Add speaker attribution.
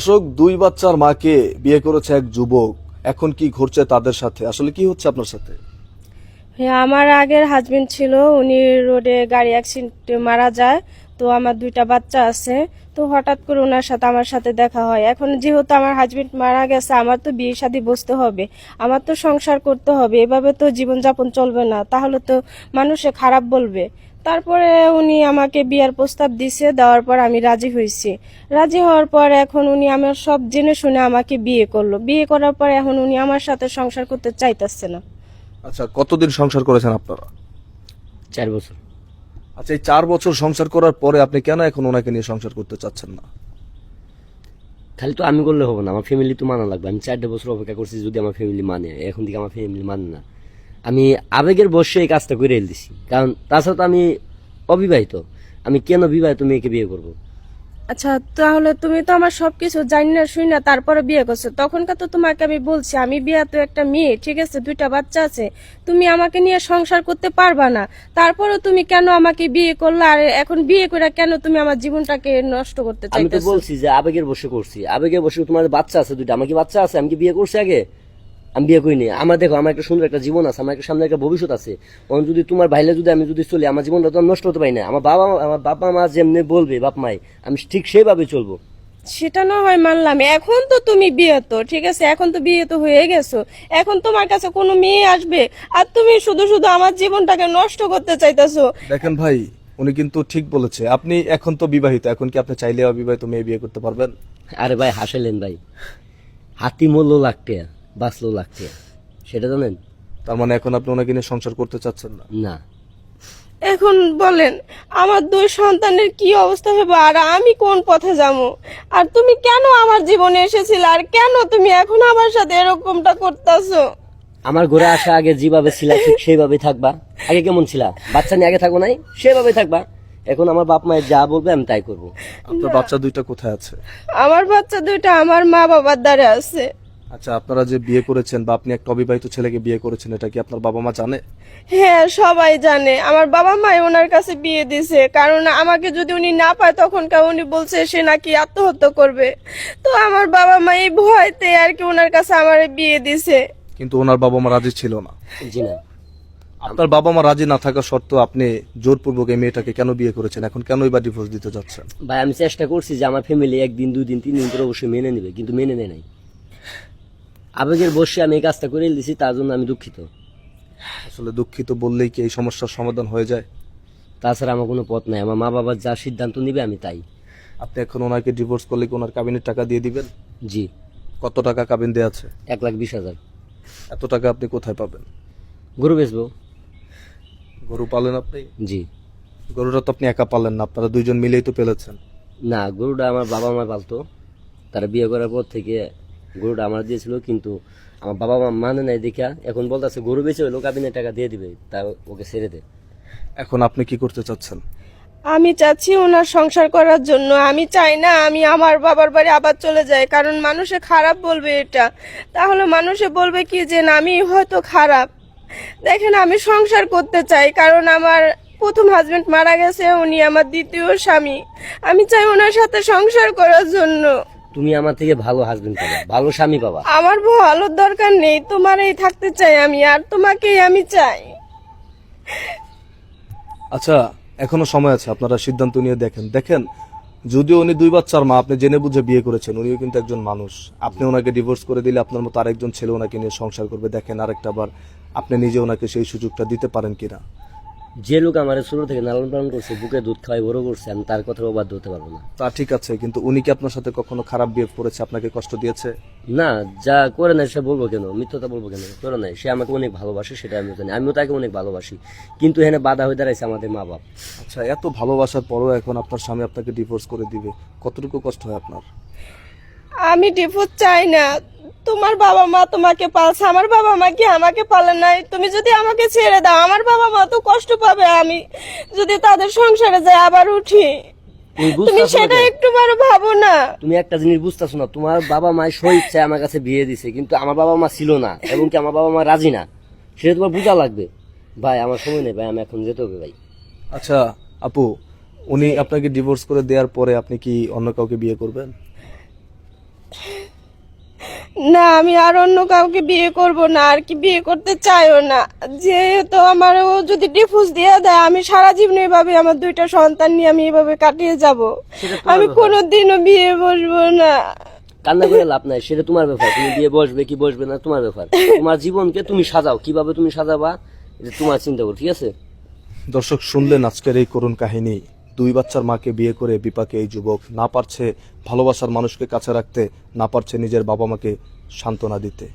Speaker 1: দর্শক, দুই বাচ্চার মাকে বিয়ে করেছে এক যুবক। এখন কি ঘটছে তাদের সাথে, আসলে কি হচ্ছে আপনার সাথে?
Speaker 2: হ্যাঁ, আমার আগের হাজবেন্ড ছিল, উনি রোডে গাড়ি অ্যাক্সিডেন্টে মারা যায়। তো আমার দুইটা বাচ্চা আছে। তো হঠাৎ করে ওনার সাথে আমার সাথে দেখা হয়। এখন যেহেতু আমার হাজবেন্ড মারা গেছে, আমার তো বিয়ে শাদী বসতে হবে, আমার তো সংসার করতে হবে। এভাবে তো জীবনযাপন চলবে না, তাহলে তো মানুষে খারাপ বলবে। তারপরে উনি আমাকে বিয়ার প্রস্তাব দিছে, দেওয়ার পর আমি রাজি হয়েছি। রাজি হওয়ার পর এখন উনি আমার সব জেনে শুনে আমাকে বিয়ে করলো। বিয়ে করার পর এখন উনি আমার সাথে সংসার করতে চাইতেছে না।
Speaker 1: আচ্ছা, কতদিন সংসার করেছেন আপনারা?
Speaker 3: 4 বছর।
Speaker 1: আচ্ছা, এই 4 বছর সংসার করার পরে আপনি কেন এখন ওনাকে নিয়ে সংসার করতে চাচ্ছেন না?
Speaker 3: খালি তো আমি করলে হবে না, আমার ফ্যামিলি তো মানা লাগবে। আমি 4 বছর অপেক্ষা করছি, যদি আমার ফ্যামিলি মানে, এখন থেকে আমার ফ্যামিলি মানে না। আমি আবেগের বশে এই কাজটা করে দিছি, কারণ তাছাড়া তো আমি অবিবাহিত। আমি কেন বিবাহিত মেয়েকে বিয়ে করব?
Speaker 2: আচ্ছা, তাহলে তুমি তো আমার সবকিছু জানি না শুই না তারপরে বিয়ে করছো। তখনকার তো তোমাকে আমি বলছি আমি বিয়ে তো একটা মেয়ে, ঠিক আছে, দুইটা বাচ্চা আছে, তুমি আমাকে নিয়ে সংসার করতে পারবা না। তারপরে তুমি কেন আমাকে বিয়ে করলে? আর এখন বিয়ে করে কেন তুমি আমার জীবনটাকে নষ্ট করতে
Speaker 3: আমি তো
Speaker 2: চাইতেছো?
Speaker 3: বলছি যে আবেগের বশে করছি, আবেগের বশে। তোমার বাচ্চা আছে দুইটা, আমার কি বাচ্চা আছে? আমি কি বিয়ে করছি আগে? আমি বিয়ে করিনি। আমার দেখো, আমার একটা সুন্দর একটা জীবন আছে, আমার একটা সামনে একটা ভবিষ্যৎ আছে। এখন যদি তোমার ভাইলে যদি আমি যদি চলি, আমার জীবনটা তো আমি নষ্ট হতে পারি না। আমার বাবা মা যেমনি বলবে, বাপ মাই, আমি ঠিক সেইভাবে চলবো।
Speaker 2: সেটা না হয় মানলাম, এখন তো তুমি বিয়ে তো ঠিক আছে, এখন তো বিয়ে তো হয়ে গেছো। এখন তোমার কাছে কোনো মেয়ে আসবে, আর তুমি শুধু শুধু আমার জীবনটাকে নষ্ট করতে চাইতেছো।
Speaker 1: দেখেন ভাই, উনি কিন্তু ঠিক বলেছে। আপনি এখন তো বিবাহিত, এখন কি আপনি চাইলে অবিবাহিত মেয়ে বিয়ে করতে পারবেন?
Speaker 3: আরে ভাই হাসাইলেন ভাই, হাতি মূল্য লাগতে বাঁচলো লাগতে, সেটা জানেন?
Speaker 1: তার মানে এখন আপনি ওনাকে নিয়ে সংসার করতে চাচ্ছেন না?
Speaker 3: না।
Speaker 2: এখন বলেন, আমার দুই সন্তানের কি অবস্থা হবে, আর আমি কোন পথে যাবো? আর তুমি কেন আমার জীবনে এসেছিলে, আর কেন তুমি এখন আমার সাথে এরকমটা করতেছো?
Speaker 3: আমার ঘরে আসা আগে যেভাবে ছিলা ঠিক সেইভাবে থাকবা। আগে কেমন ছিলা? বাচ্চা নিয়ে আগে থাকবো নাই, সেভাবে থাকবা। এখন আমার বাপ মায়ের যা বলবে আমি তাই করবো।
Speaker 1: আপনার বাচ্চা দুইটা কোথায় আছে?
Speaker 2: আমার বাচ্চা দুইটা আমার মা বাবার দ্বারে আছে।
Speaker 1: আচ্ছা, আপনারা যে বিয়ে করেছেন বা আপনি একটা অবিবাহিত ছেলেকে বিয়ে করেছেন, এটা কি আপনার বাবা মা জানে?
Speaker 2: হ্যাঁ, সবাই জানে। আমার বাবা মাই ওনার কাছে বিয়ে দিছে, কারণ আমাকে যদি উনি না পায় তখন উনি বলছে সে নাকি আত্মহত্যা করবে। তো আমার বাবা মা এই ভয়তে আর কি ওনার কাছে আমার বিয়ে দিছে।
Speaker 1: কিন্তু ওনার বাবা মা রাজি ছিল না?
Speaker 3: জি না।
Speaker 1: আপনার বাবা মা রাজি না থাকা সত্ত্বেও আপনি জোরপূর্বক এই মেয়েটাকে কেন বিয়ে করেছেন? এখন কেনই বা ডিভোর্স দিতে যাচ্ছেন?
Speaker 3: ভাই আমি চেষ্টা করছি যে আমার ফ্যামিলি 1 দিন 2 দিন 3 দিন করে অবশ্যই মেনে নেবে, কিন্তু মেনে নেয় নাই। আবেগের বসে আমি এই কাজটা করে দিয়েছি, তার জন্য আমি দুঃখিত।
Speaker 1: আসলে দুঃখিত বললেই কি এই সমস্যার সমাধান হয়ে যায়?
Speaker 3: তাছাড়া আমার কোনো পথ নাই, আমার মা বাবা যা সিদ্ধান্ত নিবে আমি তাই।
Speaker 1: আপনি এখন ওনাকে ডিভোর্স করলে কি ওনার কাবিনের টাকা দিয়ে দিবেন?
Speaker 3: জি।
Speaker 1: কত টাকা কাবিন দেয়া আছে?
Speaker 3: 1,20,000।
Speaker 1: এত টাকা আপনি কোথায় পাবেন?
Speaker 3: গরু বেচবো।
Speaker 1: গরু পালেন আপনি?
Speaker 3: জি।
Speaker 1: গরুটা তো আপনি একা পালেন না, আপনারা দুইজন মিলেই তো পেলেছেন।
Speaker 3: না, গরুটা আমার বাবা মা পালতো। তারা বিয়ে করার পর থেকে গরুটা আমার দিয়েছিল, কিন্তু আমার বাবা মা মানে নাই দেখা এখন বলতেছে গরু বেচে হইলো কাবিনের টাকা দিয়ে দিবে, তা ওকে ছেড়ে দে।
Speaker 1: এখন আপনি কি করতে চাচ্ছেন?
Speaker 2: আমি চাচ্ছি ওনার সংসার করার জন্য। আমি চাই না আমি আমার বাবার বাড়ি আবার চলে যাই, কারণ মানুষে খারাপ বলবে এটা। তাহলে মানুষে বলবে কি যে না, আমি হয়তো খারাপ। দেখেন, আমি সংসার করতে চাই, কারণ আমার প্রথম হাজবেন্ড মারা গেছে, উনি আমার দ্বিতীয় স্বামী। আমি চাই ওনার সাথে সংসার করার জন্য।
Speaker 3: তুমি আমার থেকে ভালো হাজবেন্ড পাবা, ভালো স্বামী পাবা।
Speaker 2: আমার ভালোর দরকার নেই, তোমারই থাকতে চাই আমি, আর তোমাকেই আমি চাই।
Speaker 1: আচ্ছা, এখনো সময় আছে, আপনারা সিদ্ধান্ত নিয়ে দেখেন। দেখেন, যদিও উনি দুই বাচ্চার মা, আপনি জেনে বুঝে বিয়ে করেছেন, উনিও কিন্তু একজন মানুষ। আপনি ওনাকে ডিভোর্স করে দিলে আপনার মতো আরেকজন ছেলে ওনাকে নিয়ে সংসার করবে। দেখেন আরেকটা বার আপনি নিজে ওনাকে সেই সুযোগটা দিতে পারেন কিনা।
Speaker 3: যে লোক আমার ছোট থেকে লালন পালন করছে, বুকে দুধ খাওয়াই বড় করছে, আমি তার কথা অবাধ্য হতে পারবো না।
Speaker 1: তা ঠিক আছে, কিন্তু উনি কি আপনার সাথে কখনো খারাপ বিহেভ করেছে, আপনাকে কষ্ট দিয়েছে?
Speaker 3: না, যা করে নাই সে বলবো কেন, মিথ্যতা বলবো কেন? করে নাই। সে আমাকে অনেক ভালোবাসে, সেটা আমিও জানি, আমিও তাকে অনেক ভালোবাসি। কিন্তু এখানে বাধা হয়ে দাঁড়াইছে আমাদের মা বাপ।
Speaker 1: আচ্ছা, এত ভালোবাসার পরও এখন আপনার স্বামী আপনাকে ডিভোর্স করে দিবে, কতটুকু কষ্ট হয় আপনার?
Speaker 2: আমি ডিভোর্স চাই না। তোমার বাবা মা তোমাকে পালছে, আমার বাবা মা কি আমাকে পালে নাই? তুমি যদি আমাকে ছেড়ে দাও, আমার বাবা মা তো কষ্ট পাবে। আমি যদি তাদের সংসারে যাই আবার উঠি,
Speaker 3: তুমি
Speaker 2: তুমি
Speaker 3: বুঝতেছো না
Speaker 2: সেটা
Speaker 3: কেন?
Speaker 2: একটু বড় ভাবো না।
Speaker 3: তুমি একটা জিনিস বুঝতেছো না, তোমার বাবা মা স্বইচ্ছায় আমার কাছে বিয়ে দিছে, কিন্তু আমার বাবা মা ছিল না, এবং কি আমার বাবা মা রাজি না। সেটা তোমার বোঝা লাগবে। ভাই আমার সময় নেই ভাই, আমি এখন যেতে হবে ভাই।
Speaker 1: আচ্ছা আপু, উনি আপনাকে ডিভোর্স করে দেওয়ার পরে আপনি কি অন্য কাউকে বিয়ে করবেন?
Speaker 2: না, আমি আর অন্য কাউকে বিয়ে করব না, আর কি বিয়ে করতে চাইও না। যেহেতু আমার ও যদি ডিভোর্স দিয়ে দেয়, আমি সারা জীবন এভাবে আমার দুইটা সন্তান নিয়ে আমি এভাবে কাটিয়ে যাব।
Speaker 3: সেটা তোমার
Speaker 2: আমি
Speaker 3: ব্যাপার।
Speaker 2: কোনোদিনও বিয়ে বসবো না।
Speaker 3: কান্না করে লাভ নাই, সেটা তোমার ব্যাপার। তুমি বিয়ে বসবে কি বসবে না তোমার ব্যাপার। তোমার জীবনকে তুমি সাজাও, কিভাবে তুমি সাজাবা এটা তোমার চিন্তা করো, ঠিক আছে?
Speaker 1: দর্শক, শুনলেন আজকের এই করুণ কাহিনী। 2 বাচ্চার মাকে বিয়ে করে বিপাকে এই যুবক না পারছে ভালোবাসার মানুষকে কাছে রাখতে, না পারছে নিজের বাবা মাকে সান্ত্বনা দিতে।